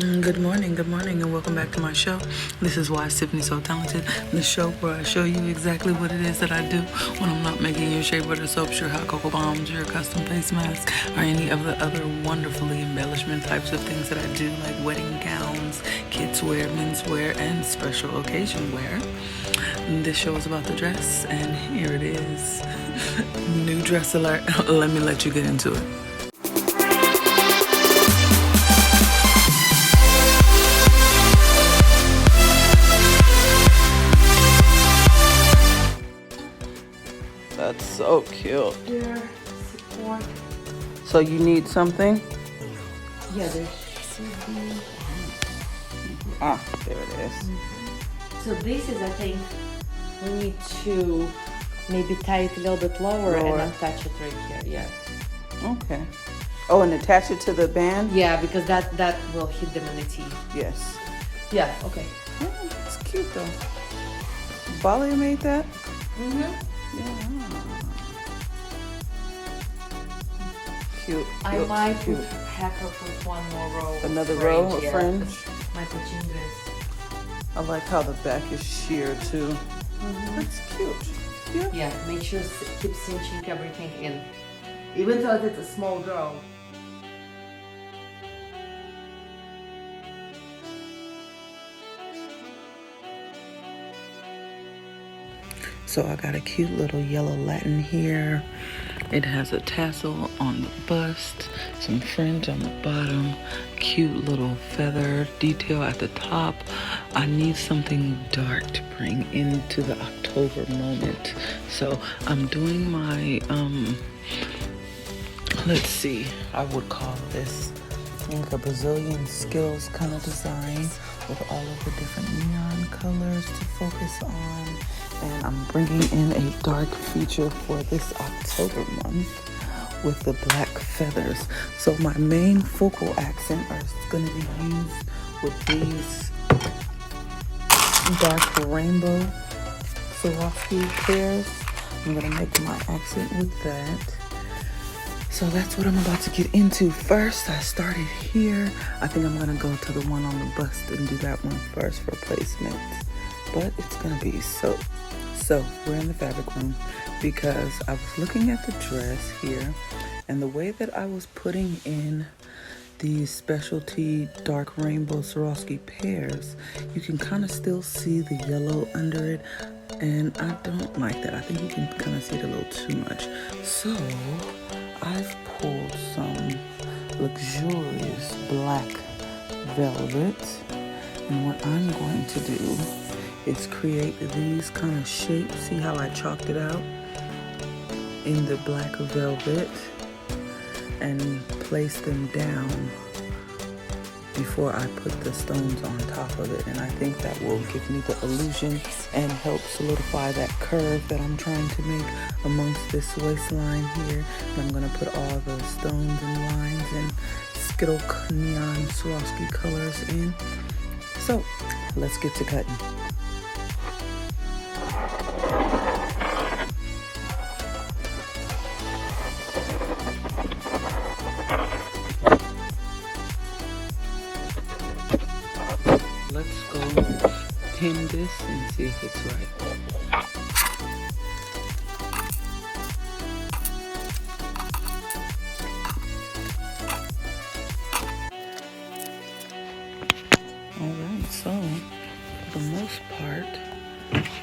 Good morning, and welcome back to my show. This is Why is Tiffany So Talented, the show where I show you exactly what it is that I do when I'm not making your shea butter soaps, your hot cocoa bombs, your custom face masks, or any of the other wonderfully embellishment types of things that I do, like wedding gowns, kids wear, men's wear, and special occasion wear. This show is about the dress, and here it is. New dress alert. Let me let you get into it. That's so cute. There, support. So you need something? Yeah, there should be. Ah, there it is. So this is, I think, we need to maybe tie it a little bit lower and attach it right here. Yeah. Okay. Oh, and attach it to the band? Yeah, because that will hit them in the teeth. Yes. Yeah. Okay. Oh, it's cute though. Balia made that? Mhm. Yeah. Cute. I might have her put one more row. Another row of fringe. My pachingas. I like how the back is sheer too. That's cute. Yeah. Yeah. Make sure keep cinching everything in, even though it's a small girl. So I got a cute little yellow Latin here. It has a tassel on the bust, some fringe on the bottom, cute little feather detail at the top. I need something dark to bring into the October moment. So I'm doing my, let's see, I would call this like a Brazilian Skittles kind of design with all of the different neon colors to focus on. And I'm bringing in a dark feature for this October month with the black feathers. So my main focal accent is going to be used with these dark rainbow Swarovski pairs. I'm going to make my accent with that. So that's what I'm about to get into. First, I started here. I think I'm going to go to the one on the bust and do that one first for placement. But it's going to be so we're in the fabric room because I was looking at the dress here, and the way that I was putting in these specialty dark rainbow Swarovski pairs, you can kind of still see the yellow under it, and I don't like that. I think you can kind of see it a little too much. So I've pulled some luxurious black velvet, and what I'm going to do is create these kind of shapes. See how I chalked it out in the black velvet and place them down before I put the stones on top of it. And I think that will give me the illusion and help solidify that curve that I'm trying to make amongst this waistline here. And I'm going to put all the stones and lines and Skittle neon Swarovski colors in. So let's get to cutting. Let's go pin this and see if it's right. Alright, so for the most part,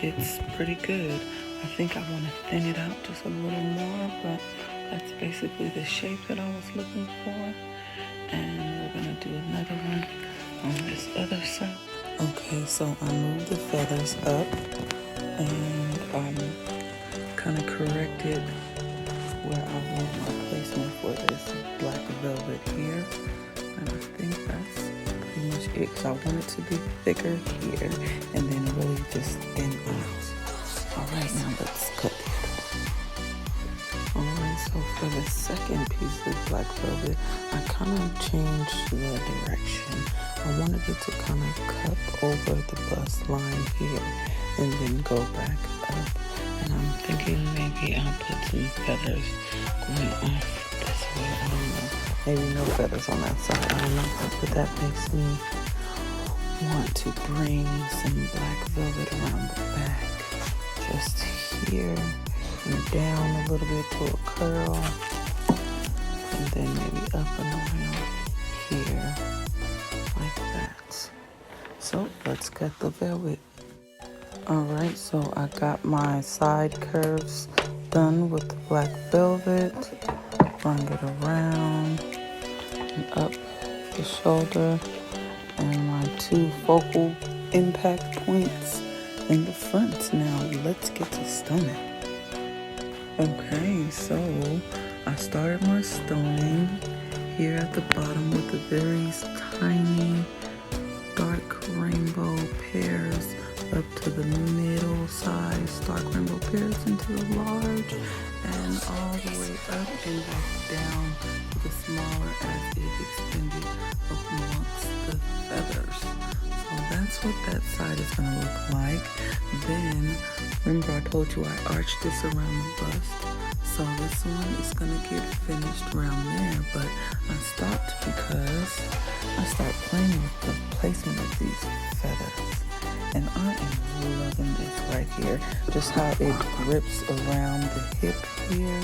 it's pretty good. I think I want to thin it out just a little more, but that's basically the shape that I was looking for. And we're going to do another one on this other side. Okay, so I moved the feathers up and kind of corrected where I want my placement for this black velvet here. And I think that's pretty much it, because I want it to be thicker here and then really just thin out. Alright, now let's cut the other one. Alright, so for the second piece of black velvet, I kind of changed the direction. I wanted it to kind of cup over the bust line here and then go back up. And I'm thinking maybe I'll put some feathers going off this way. I don't know. Maybe no feathers on that side, I don't know, but that makes me want to bring some black velvet around the back, just here and down a little bit to a curl, and then maybe up and around here like that. So let's cut the velvet. Alright, so I got my side curves done with the black velvet. Bring it around and up the shoulder, and my 2 focal impact points in the front. Now let's get to stoning. Okay, so I started my stoning here at the bottom with the very tiny dark rainbow pairs up to the middle size dark rainbow pairs into the large, and all the way up and back down to the smaller as it extended up amongst the feathers. So that's what that side is going to look like. Then, remember I told you I arched this around the bust. So this one is going to get finished around there, but I stopped because I started playing with the placement of these feathers. And I am loving this right here. Just how it grips around the hip here.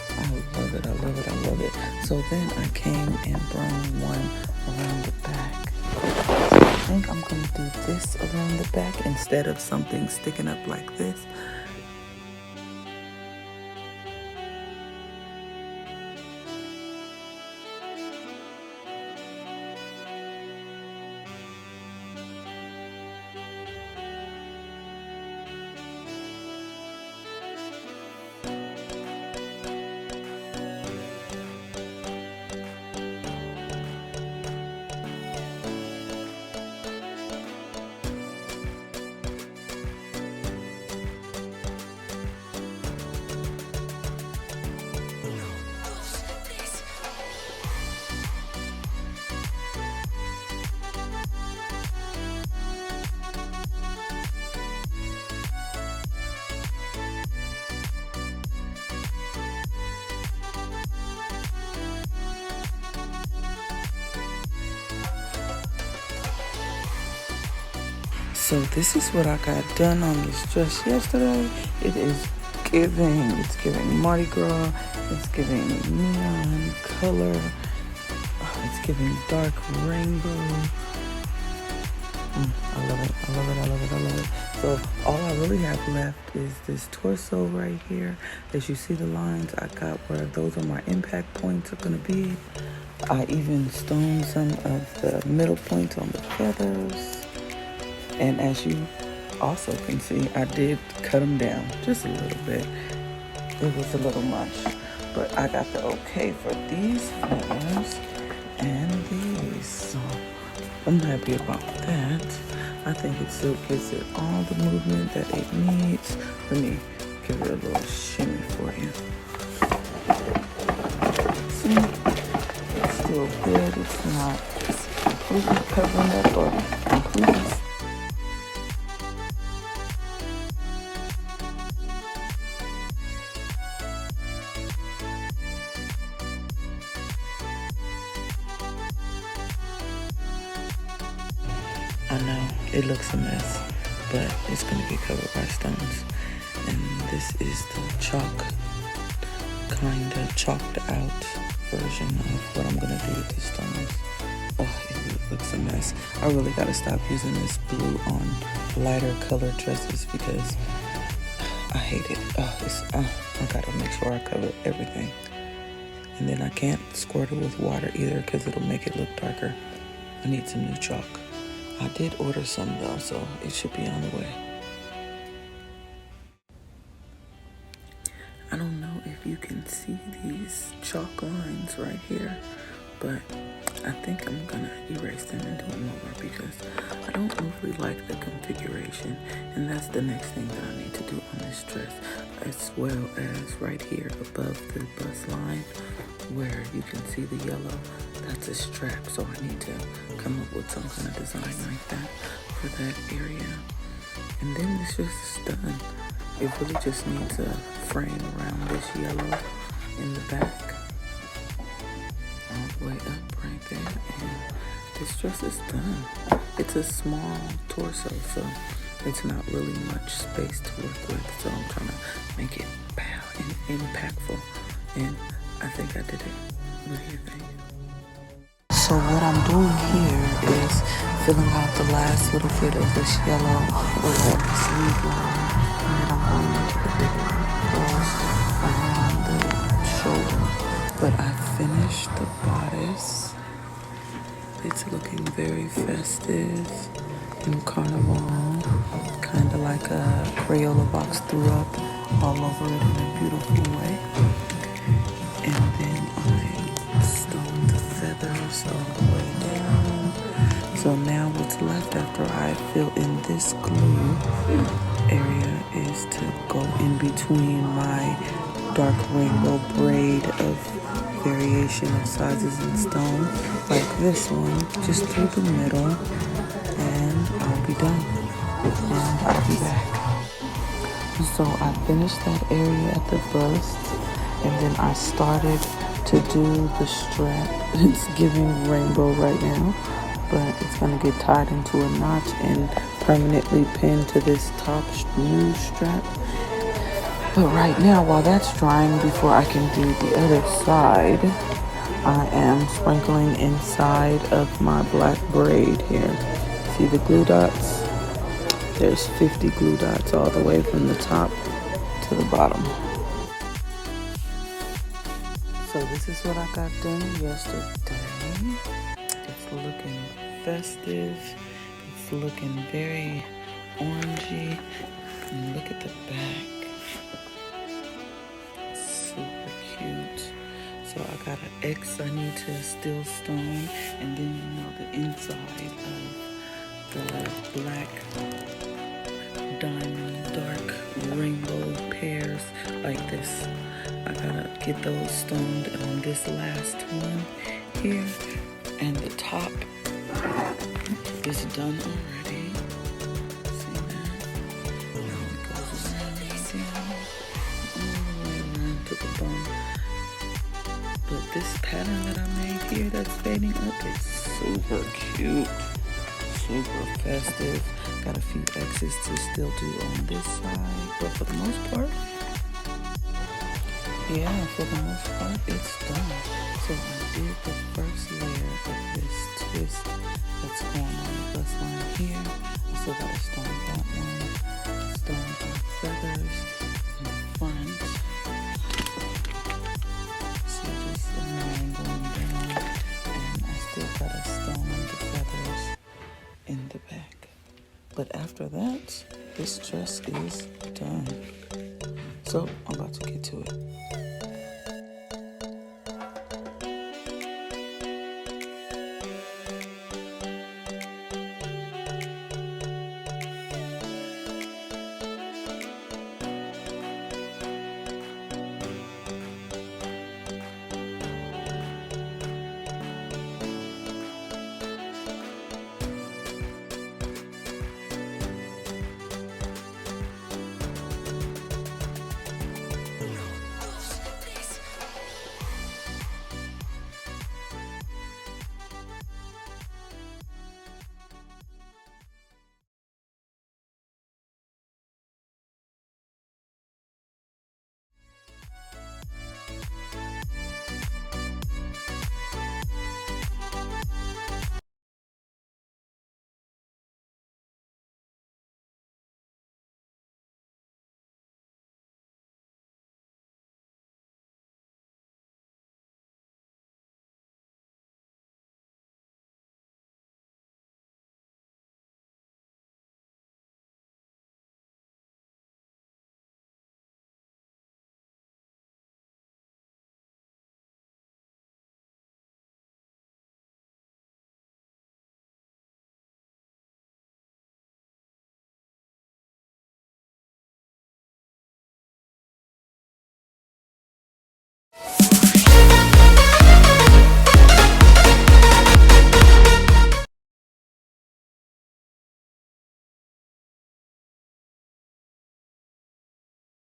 I love it, I love it, I love it. So then I came and brought one around the back. So I think I'm going to do this around the back instead of something sticking up like this. So this is what I got done on this dress yesterday. It is it's giving Mardi Gras, it's giving neon color, it's giving dark rainbow. I love it, I love it, I love it, I love it. So all I really have left is this torso right here. As you see the lines, I got where those are my impact points are gonna be. I even stoned some of the middle points on the feathers. And as you also can see, I did cut them down just a little bit. It was a little much, but I got the okay for these feathers and these. So I'm happy about that. I think it still gives it all the movement that it needs. Let me give it a little shimmy for you. See, it's still good. It's not completely covering up or completely. I know it looks a mess, but it's going to get covered by stones. And this is the chalk, kind of chalked out version of what I'm going to do with the stones. Oh, it really looks a mess. I really got to stop using this blue on lighter colored dresses because I hate it. I got to make sure I cover everything. And then I can't squirt it with water either because it'll make it look darker. I need some new chalk. I did order some though, so it should be on the way. I don't know if you can see these chalk lines right here, but I think I'm gonna erase them and do them over because I don't really like the configuration, and that's the next thing that I need to do on this dress, as well as right here above the bust line where you can see the yellow. That's a strap, so I need to come up with some kind of design like that for that area. And then it's just done. It really just needs a frame around this yellow in the back. way up right there, and this dress is done. It's a small torso, so it's not really much space to work with, so I'm trying to make it pow and impactful, and I think I did it. What do you think? So what I'm doing here is filling out the last little bit of this yellow with the sleeve line, and then I'm going into the big cross around the shoulder. But I finished the bodice. It's looking very festive and carnival, kind of like a Crayola box threw up all over it in a beautiful way. And then I stoned the feathers all the way down. So now what's left after I fill in this glue area is to go in between my dark rainbow braid of variation of sizes and stone, like this one, just through the middle, and I'll be done, and I'll be back. So I finished that area at the bust, and then I started to do the strap. It's giving rainbow right now, but it's gonna get tied into a knot and permanently pinned to this top new strap. But right now, while that's drying, before I can do the other side, I am sprinkling inside of my black braid here. See the glue dots? There's 50 glue dots all the way from the top to the bottom. So this is what I got done yesterday. It's looking festive. It's looking very orangey. And look at the back. Super cute. So I got an X I need to still stone, and then the inside of the black diamond dark rainbow pairs like this. I gotta get those stoned on this last one here, and the top is done already. See that? Now it goes around all the way around to the bone. But this pattern that I made here that's fading up is super cute, super festive. Got a few X's to still do on this side, but for the most part, it's done. So I did the first layer of this twist that's going on the bust line here. I still got to stone that one, stone the feathers in the front. See just a line going down, and I still got to stone the feathers in the back. But after that, this dress is done. So I'm about to get to it.